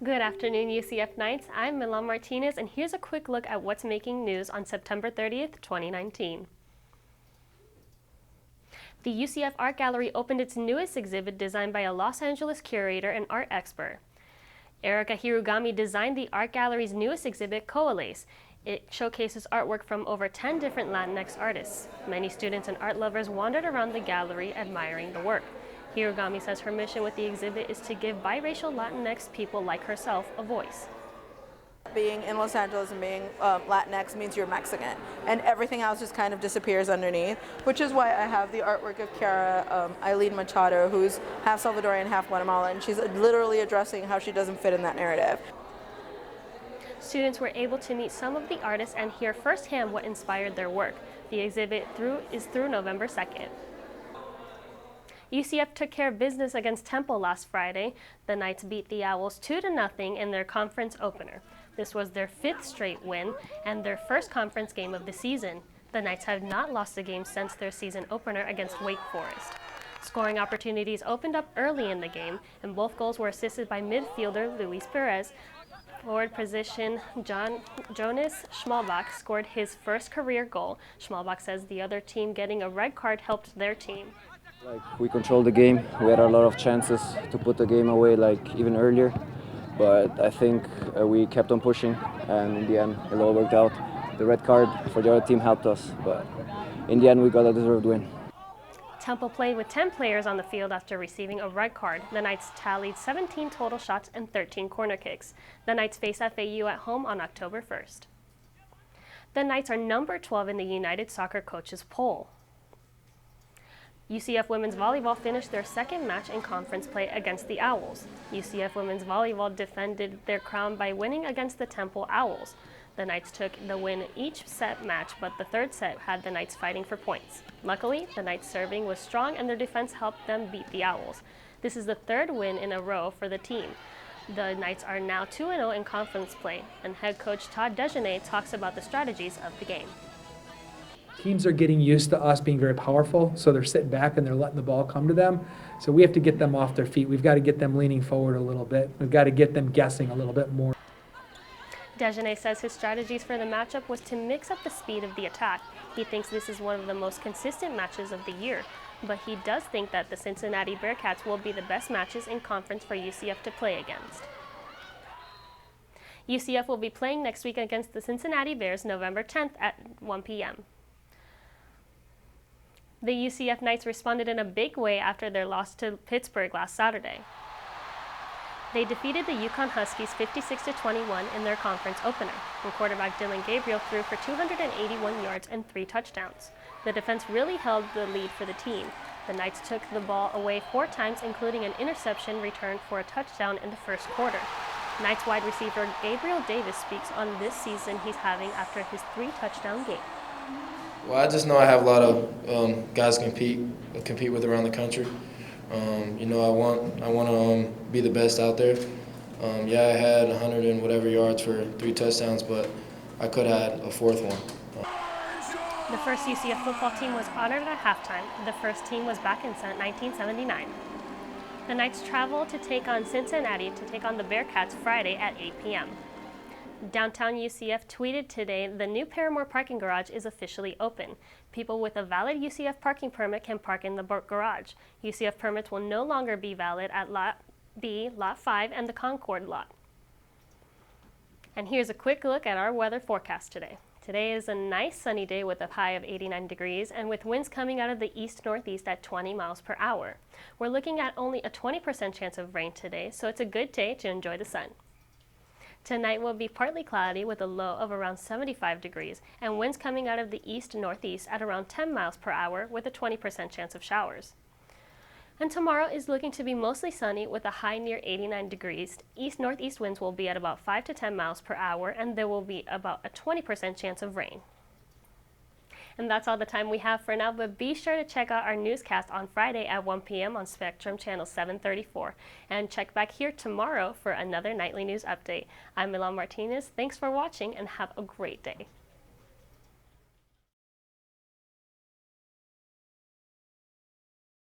Good afternoon, UCF Knights. I'm Milan Martinez, and here's a quick look at what's making news on September 30th, 2019. The UCF Art Gallery opened its newest exhibit designed by a Los Angeles curator and art expert. Erika Hirugami designed the art gallery's newest exhibit, Coalesce. It showcases artwork from over 10 different Latinx artists. Many students and art lovers wandered around the gallery admiring the work. Hirugami says her mission with the exhibit is to give biracial Latinx people like herself a voice. Being in Los Angeles and being Latinx means you're Mexican, and everything else just kind of disappears underneath, which is why I have the artwork of Kiara Eileen Machado, who's half Salvadorian, half Guatemalan, and she's literally addressing how she doesn't fit in that narrative. Students were able to meet some of the artists and hear firsthand what inspired their work. The exhibit is through November 2nd. UCF took care of business against Temple last Friday. The Knights beat the Owls 2-0 in their conference opener. This was their 5th straight win and their first conference game of the season. The Knights have not lost a game since their season opener against Wake Forest. Scoring opportunities opened up early in the game, and both goals were assisted by midfielder Luis Perez. Forward position Jonas Schmalbach scored his first career goal. Schmalbach says the other team getting a red card helped their team. We controlled the game. We had a lot of chances to put the game away even earlier, but I think we kept on pushing, and in the end it all worked out. The red card for the other team helped us, but in the end we got a deserved win. Temple played with 10 players on the field after receiving a red card. The Knights tallied 17 total shots and 13 corner kicks. The Knights face FAU at home on October 1st. The Knights are number 12 in the United Soccer Coaches poll. UCF Women's Volleyball finished their second match in conference play against the Owls. UCF Women's Volleyball defended their crown by winning against the Temple Owls. The Knights took the win each set match, but the third set had the Knights fighting for points. Luckily, the Knights' serving was strong and their defense helped them beat the Owls. This is the third win in a row for the team. The Knights are now 2-0 in conference play, and head coach Todd Dejanay talks about the strategies of the game. Teams are getting used to us being very powerful, so they're sitting back and they're letting the ball come to them. So we have to get them off their feet. We've got to get them leaning forward a little bit. We've got to get them guessing a little bit more. Dejanay says his strategies for the matchup was to mix up the speed of the attack. He thinks this is one of the most consistent matches of the year, but he does think that the Cincinnati Bearcats will be the best matches in conference for UCF to play against. UCF will be playing next week against the Cincinnati Bears November 10th at 1 p.m. The UCF Knights responded in a big way after their loss to Pittsburgh last Saturday. They defeated the Yukon Huskies 56-21 in their conference opener, and quarterback Dylan Gabriel threw for 281 yards and 3 touchdowns. The defense really held the lead for the team. The Knights took the ball away 4 times, including an interception returned for a touchdown in the first quarter. Knights wide receiver Gabriel Davis speaks on this season he's having after his 3-touchdown game. Well, I just know I have a lot of guys to compete with around the country. I want to be the best out there. I had 100 and whatever yards for 3 touchdowns, but I could have had a 4th one. The first UCF football team was honored at halftime. The first team was back in 1979. The Knights travel to take on Cincinnati to take on the Bearcats Friday at 8 p.m. Downtown UCF tweeted today the new Paramore parking garage is officially open. People with a valid UCF parking permit can park in the garage. UCF permits will no longer be valid at Lot B, Lot 5, and the Concord lot. And here's a quick look at our weather forecast today. Today is a nice sunny day with a high of 89 degrees and with winds coming out of the east-northeast at 20 miles per hour. We're looking at only a 20% chance of rain today, so it's a good day to enjoy the sun. Tonight will be partly cloudy with a low of around 75 degrees and winds coming out of the east-northeast at around 10 miles per hour with a 20% chance of showers. And tomorrow is looking to be mostly sunny with a high near 89 degrees. East-northeast winds will be at about 5 to 10 miles per hour and there will be about a 20% chance of rain. And that's all the time we have for now, but be sure to check out our newscast on Friday at 1 p.m. on Spectrum Channel 734. And check back here tomorrow for another nightly news update. I'm Milan Martinez. Thanks for watching and have a great day.